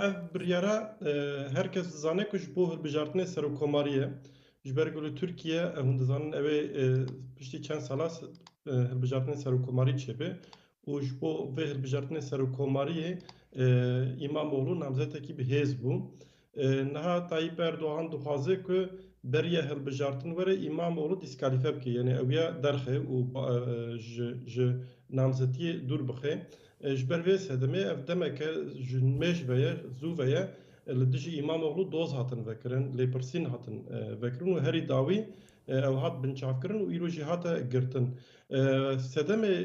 ev biryara herkes dizane ku ji bo hilbijartinê serokkomariyê ji ber ku li Tirkiye hûn dizanin ew ê piştî çend sala hilbijartinê serokkomarî çêbe û ji bo vê hilbijartinê serokkomariyê İmamoğlu namzetekî bihêz bû. Niha Tayyip Erdoğan dixwaze ku beriya hilbijartin were İmamoğlu dîskalîfe bike yani ew ya derxe û ji namzetiyê dûr bixe. Ji ber vê sedemê ev demeke ji mêj veye zû veye li dijî İmamoğlu doz hatin vekirin lêpirsîn hatin vekirin û herî dawî ew hat binçavkirin û îro jî hate girtin. Sedemê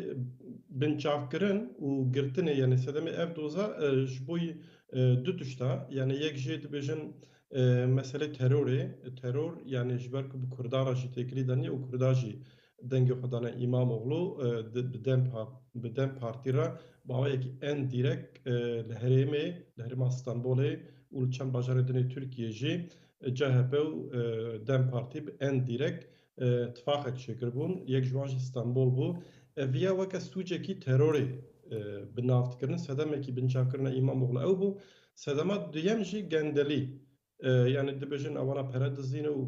binçavkirin û girtinê yani sedemê ev doza ji bo du tişta yani yek jê dibêjin mesele terorê teror yani ji ber ku bi Kurdan re jî têkilî daniye û Kurda jî dengê xwe dane İmamoğlu bi dem partî re bawayekî en dîrek li herêmê li herêma Stenbolê û li çend bajarê dinê Tirkiye jî CHP û Dem Partî bi en dîrek tifaqek çêkiribûn yek ji wan jî Stenbol bû. Viya weke sûcekî terorê bi nav dikirin sedemekî binçavkirina İmamoğlu ew bû. Sedema duyem jî gendelî yani dibêjin ewana pere dizîne û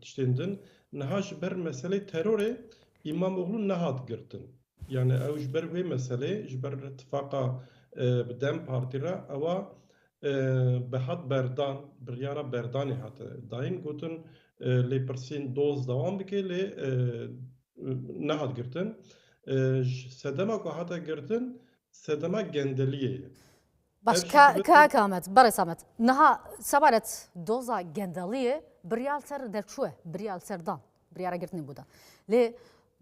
tiştên din niha ji ber meselê terorê İmamoğlu nehat girtin. Yani ew ji ber vê meselê ji ber tifaqa bi Dem Partî re ewa bi hat berdan biryara berdanê hate dayîn gotin lêpirsîn doz dewam bike lê nehat girtin. Sedema ku hate girtin sedema gendeliyê ye. باش كاكامت بري سامت نها سبارت دوزا جندلية بريال سر درشوه بريال سردان بريال قرتني بودا لي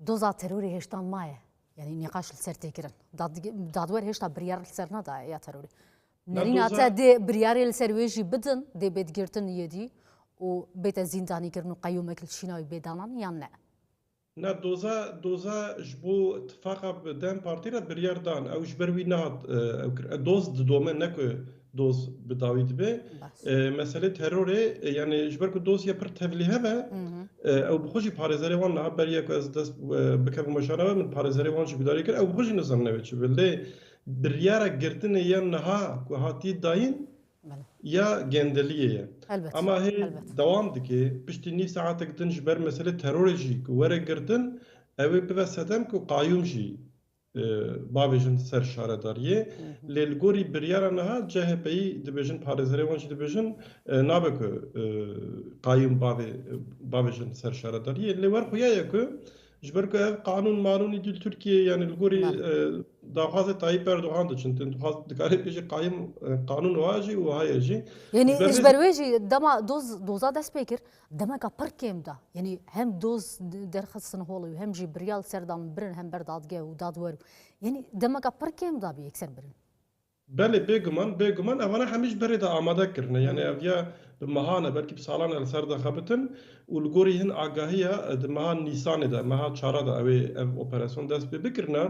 دوزا تروري هشتان مايه يعني نقاش السر تكرن دادور هشتا بريال سرنا دا يا تروري نرينا تا دي بريال السر ويجي بدن دي بيت قرتن يدي وبيت الزنداني كرنو قيومك الشيناوي بيدانان يعني نه دوزا جبو اتفاقا Dem Partî re biryar dan ew ji ber wî nehat doz didome neke doz bi dawî dibe meselê terorê yani ji ber ku doz ya pir tevlî hebe ew bi xwe jî parêzerê wan niha beriya ku ez dest bikevim weşaneve min parêzerê wan jî bidarî kir ew bi xwe jî nizanin ew çi be lê biryara girtinê ya niha ku hatî dayîn ya gendeliyê ye. Ama hê dewam dike piştî nîv saetek din ji ber meselê terorê jî ku were girtin ew ê bive sedem ku qayyum jî bavêjin ser şaredariyê lê li gorî biryara niha CHP'yî dibêjin parêzerê wan jî dibêjin nabe ku qayyum bavêjin ser şaredariyê lê wer xuya ye ku ji ber ku ev qanûn manûnî dil Tirkiye yani li gorî daxwazê Tayyip Erdoğan diçin dikarê pêjî qayyum qanûn wa jî û haye jî يعني اجبر ويجي دما دوزا دست بكر دما كبر كيم دا يعني هم دوز درخصن هولي وهم جي بريال سردان برن هم بردادگه و دادور يعني دما كبر كيم دا بي اكثر برن بله بێگومان ئەوانە هەمیش بەرێدا ئامادە کردن یعنی ئەڤیا مەهانە بەرکی ساڵان لەسەر دەخەبتن و li gorî hin agahiya di meha Nîsanê de meha çara da ew ev operasyon dest pê bikirine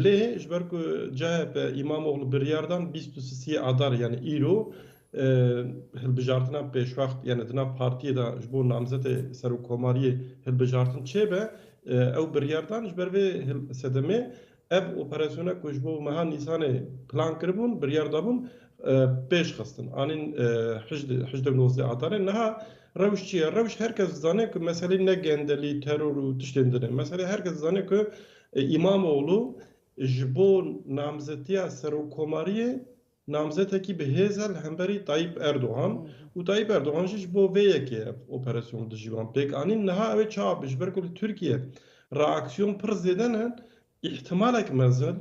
lê ji ber ku CHP İmamoğlu biryardan 23 adar yani îro hilbijartina pêşvext yani di nav partiyê de ji bo namzetê serokkomariyê hilbijartin çêbe ew biryardan ji ber vê sedemê ev operasyona ku ji bo meha Nîsanê plan kiribûn biryar dabûn pêş xistin anîn hejdev nozdê adarê niha rewş çi ye rewş herkes dizane ku meselê ne gendelî teror û tiştên din e meselê herkes dizane ku İmamoğlu ji bo namzetiya serokkomariyê namzetekî bihêzel hemberî Tayyip Erdoğan û Tayyip Erdoğan jî ji bo vê yekê ev operasyon dijî wan pêk anîn niha ew ê çawa ji ber ku li Tirkiye reaksiyon pir zêde ne ihtimalek mezin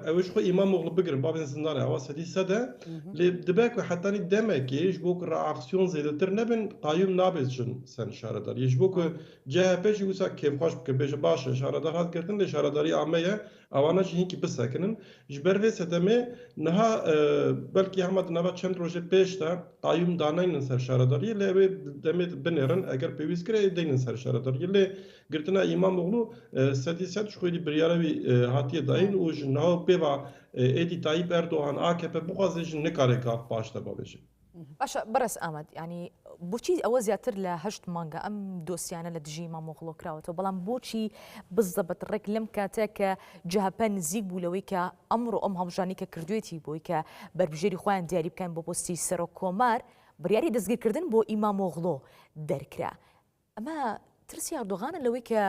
ew ji xwe İmamoğlu bigirin bavên zindanê ewa sedî sede lê dibe ku hetanî demekê ji bo ku reaksiyon zêdetir nebin qayyum nabêjin sen şaredariyê ji bo ku CHP jî wisa kêfxweş bike bêje baş e şaredar hat girtin lê şaredarî ame ye ewana jî hinkî bisekinin ji ber vê sedemê niha belkî hema di nava çend rojê pêş de qayyum daneynin ser şaredariyê lê ew ê demê binêrin eger pêwîst kire ê deynin ser şaredariyê lê girtina İmamoğlu sedî sed ji xwe biryara wî hatiye dayîn û ji nav pêva êdî Tayyip Erdoğan AKP bixwaze jî nikare gav baş de bavêje. باشە بەرز ئامەد ینی بۆچی ئەوە زیاتر لە هەشت مانگە ئەم دۆسیانە لە دژی مامۆغڵۆ کراوەتەوە بەڵام بۆچی بزەبەت ڕێک لەم کاتە کە جەهەپە نزیک بوو لەوەی کە ئەمڕۆ ئەم هەڵبژانی کە کردوێتی بۆی کە بەربژێری خۆیان دیاری بکەن بۆ پۆستی سەرۆک کۆمار بڕیاری دەستگیرکردن بۆ ئیمامۆغڵۆ دەرکرا ئەمە ترسی ئەردۆغانە لەوەی کە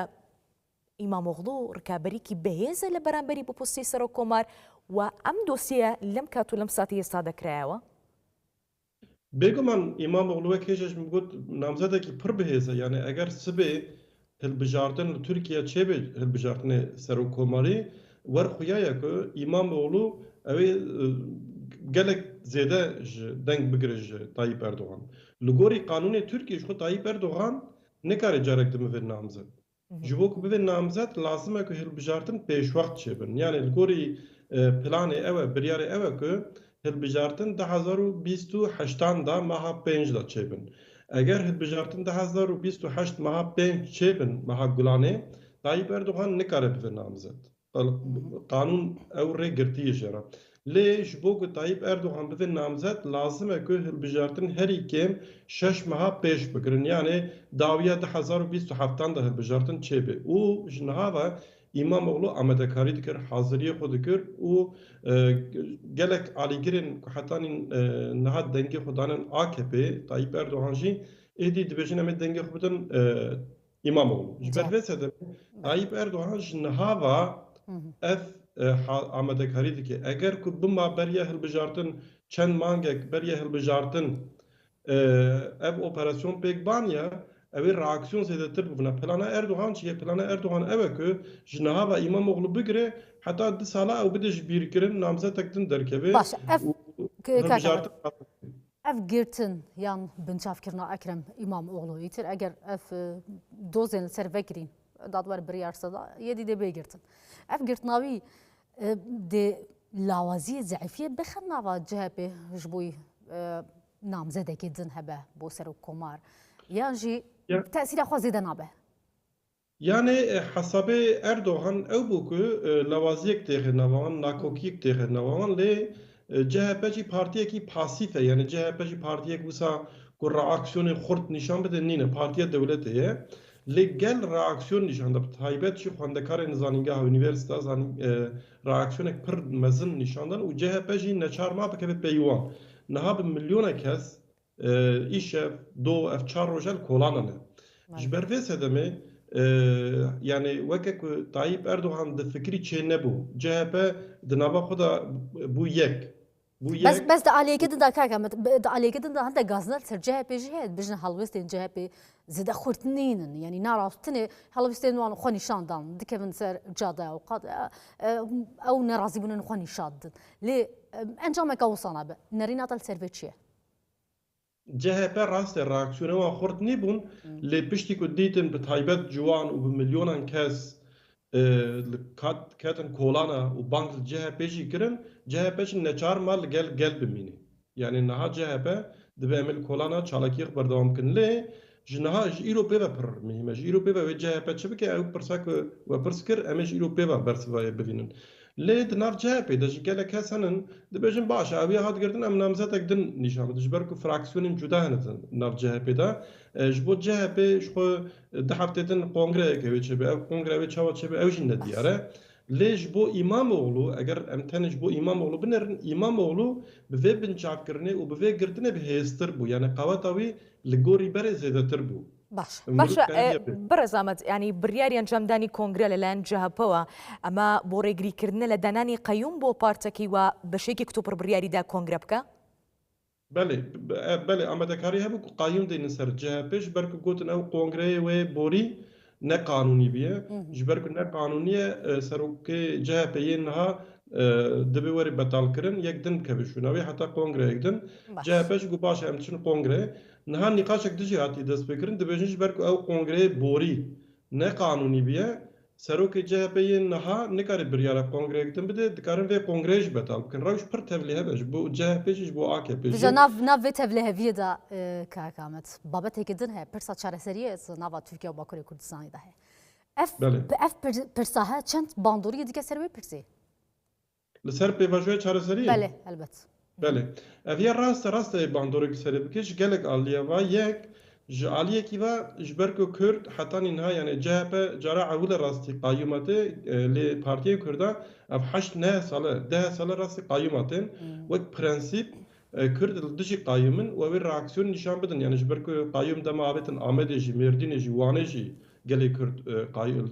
ئیمامۆغڵۆ ڕکابەرێکی بەهێزە لە بەرامبەری بۆ پۆستی سەرۆک کۆمار و ئەم دۆسیە لەم کات و لەم ساتی ئێستا دەکرایەوە بێگومان ئیمامۆغڵوە کێشش گوت نامزەدێکی پڕ بەهێزە یعنی ئەگەر سبێ هەلبژاردن لە تورکیا چێبێ هەلبژاردنێ سەرۆکۆمەری وەرخویایە کە ئیمامۆغڵو ئەوێ gelek zêde ji deng bigire ji Tayyip Erdogan. Li gorî qanûnê Tirkiye ji xwe Tayyip Erdogan nikare carek dimivê namzet. Ji bo ku bivê namzet lazim e ku hilbijartin pêşwext çêbin. Yani li gorî planê ew e biryarê ew e ku hilbijartin 2028 da meha 5 da çêbin. Eger hilbijartin 2028 meha 5 çêbin meha Gulanê Tayyip Erdogan nikare bivê namzet. Qanûn ew rê girtiye jê re. Lê ji bo ku Tayyip Erdogan bivê namzet lazim e ku hilbijartin herî kêm 6 meha pêş bikirin. Yani dawiya 2027 da hilbijartin çêbê. û ji niha ve İmamoğlu amedekarî dikir, haziriye xwe dikir û gelek alîgirên ku hetanî niha dengê xwe danin AKP, Tayyip Erdogan jî êdî dibêjin em ê dengê xwe bidin İmamoğlu. Ji ber vê sedemê Tayyip Erdogan ji niha ve ev amedekarî dike. Eger ku bima beriya hilbijartin çend mangek beriya hilbijartin ev operasyon pêk baniye ev ê reaksiyon zêdetir bibine. Plana Erdogan çiye? Plana Erdogan ew e ku ji niha ve İmamoğlu bigire heta 2 sala ew bide ji bîrkirin namzetek din derkeve. Baş ev girtin yan binçavkirina Ekrem İmamoğlu îtir eger ev dozên li ser vekirîn dadwer biryar seda yedî de bêgirtin. Ev girtinavî dê lawaziyê zeîfiye bixin nava CHP ji bo namzedekê din hebe bo serokkomar yan jî tesîra xwe zêde nabe. Yani hesabê Erdogan ew bû ku lawaziyek têxe nevan, nakokiyek têxe nevan lê CHP jî partiyekî pasîf e yani CHP jî partiyek wisa ku reaksiyonê xurt nîşan bide nîne partiya dewletê ye. Lê gel reaksiyon nîşan da taybet jî xwendekarên zanîngeha unîversîta reaksiyonek pir mezin nîşan dan û CHP jî neçar ma bikeve peywan. Niha bi milyonek kes îşev, do ev 4 rojel kolanan e. Ji ber vê sedemê yani weke ku Tayyip Erdogan di fikrî çê nebû. CHP di nava xwe da bû yek. Bes de aliyekê din da kakemet de aliyekê din da hinde gazner ser CHP jî heye bijin helwestên CHP zêde xurtinînin yani narastinê helwestên wan xwe nîşan dan dikevin ser cadeya û qad ew nerazî bûnin xwe nîşan din. Lê encameka wisan be nerînata li ser vê çi ye? CHP rast reaksiyona wan xurt nebûn lê piştî ku dîtin bi taybet ciwan û bi milyonan kes ketin kolana û bank li CHP jî kirin CHP jî neçar mal gel bimîne. Yani niha CHP dibe em li kolana çalakiyê xwe berdewam kirin lê ji niha ji îro pêve pir mihîm e. Ji îro pêve wê CHP çi bike ew pirsa ku we pirs kir em ê ji îro pêve bersivayê bivînin. Lê di nav CHP de ji gelek kes henin dibêjin baş ew ê hat girtin em namzetek din nîşan bidin ji ber ku fraksiyonên cuda hene nav CHP de ji bo CHP ji xwe di heftê din kongreyekê wê çêbe ev kongre wê çawa çêbe ew jî nediyare. Lê ji bo İmamoğlu eger em tenê ji bo İmamoğlu binerin İmamoğlu bi vê binçavkirinê û bi vê girtinê bi hêztir bû yani qeweta wî li gorî berê zêdetir bû. باشە بەرز ئامەد ینی بڕیاری ئەنجامدانی کۆنگرە لەلایەن جەهەپەوە ئەمە بۆ ڕێگریکردنە لە دانانی قەیوم بۆ پارتەکەی وە بەشێکی کتۆپڕ بڕیاریدا کۆنگرە بکە؟ بەێ ئامادەکاری هەبوو و قایم دێنە سەر جەهەپێش بەرکو گوتن ئەو کۆنگرەیە وێ بۆری نەقانونی بیە ji ber ku neqanûniye serokê CHPyê niha dibê werî betalkirin yek din keve şûnavê heta kongreyek din CHP ji got baş em çin kongre niha nîqaşek dijî hatî destpêkirin dibêjin ji ber ku ew kongreyê borî neqanûnî biye serokê CHPyê niha nikare biryara kongreyek din bide dikarin vê kongreyê jî betal bikin rewş pir tevlî hebe ji bo CHP jî ji bo AKP nav vê tevliheviyê de Kakamet babetekî din heye pirsa çareseriyê nava Tirkiye û Bakurê Kurdistanê de heye ev pirsa he çend bandoriyê dike ser wê pirsê li ser pêvajoya çareseriyê Belê elbet بله اویا راست باندورek سری بکش gelek aliye va yek ji aliyekî ve ji ber ku Kurd heta niha yani CHP cara evle rastî qayyumatê lê Partiyê Kurda ev heşt ne sale 10 sale rastî qayyumatên wek prensîp Kurd li dijî qayyumin û ew ê reaksiyon nîşan bidin yani ji ber ku qayyum dema avêtin Amedê jî Mêrdînê jî Wanê jî gelê Kurd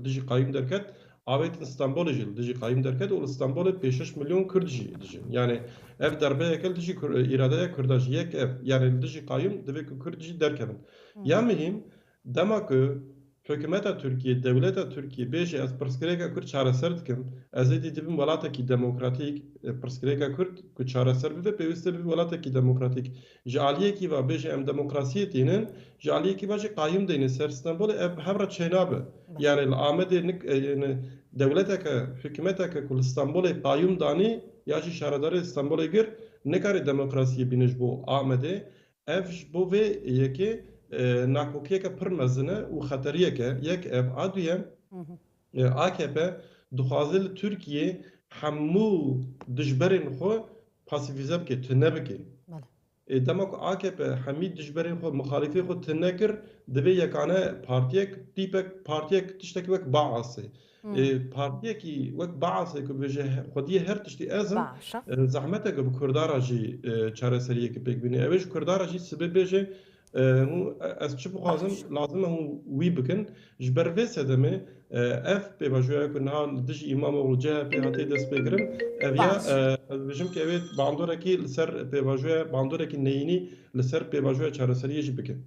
dijî qayyum derket avêtin İstanbolê jî dijî qayyum derket û li Stanbolê 5 milyon Kurd jî dijîn yani ev derbeyeke dijî îradeya Kurda jî yek ev yani dijî qayyum divê ku Kurd jî derkevin. Ya mühim dema ku hükümeta Türkiye, devleta Türkiye bêje ez pirsgirêka Kurd çareser dikim ez ê dibim welatekî demokratîk pirsgirêka Kurd ku çareser bibe pêwîst bibe welatekî demokratîk ji aliyekî ve bêje em demokrasiyê tînin ji aliyekî ve jî qayyum deyne ser Stenbolê ev hevra çênabe yani li Amedê devleteke hükümeteke ku li Stenbolê qayyum danî ya jî şaredarê Stenbolê gir nekarê demokrasiyê bîne ji bo Amedê ev ji bo vê yekê nakokiyeke pir mezin e û xeteriyeke yek ev a duyem AKP dixwaze li Tirkiyê hemû dijberên xwe pasîfîze bike tune bike dema ku AKP hemî dijberên xwe mixalîfê xwe tune kir divê yekane partiyek tîpek partiyek tiştekî wek Baasê partiyekî wek Baasê ku bêje xwediyê her tiştî ezin zehmeteke bi Kurdara jî çareseriyekî pêk bîne ew ê ji Kurdara jî sibê bêje ez çi bixwazim lazim e hûn wî bikin ji ber vê sedemê ev pêvajoya ku niha li dijî İmamoğlu CHP hatê dest pêkirin ev ya ez dibêjim ki ev ê bandorekî li ser pêvajoya bandorekî neyînî li ser pêvajoya çareseriyê jî bikin.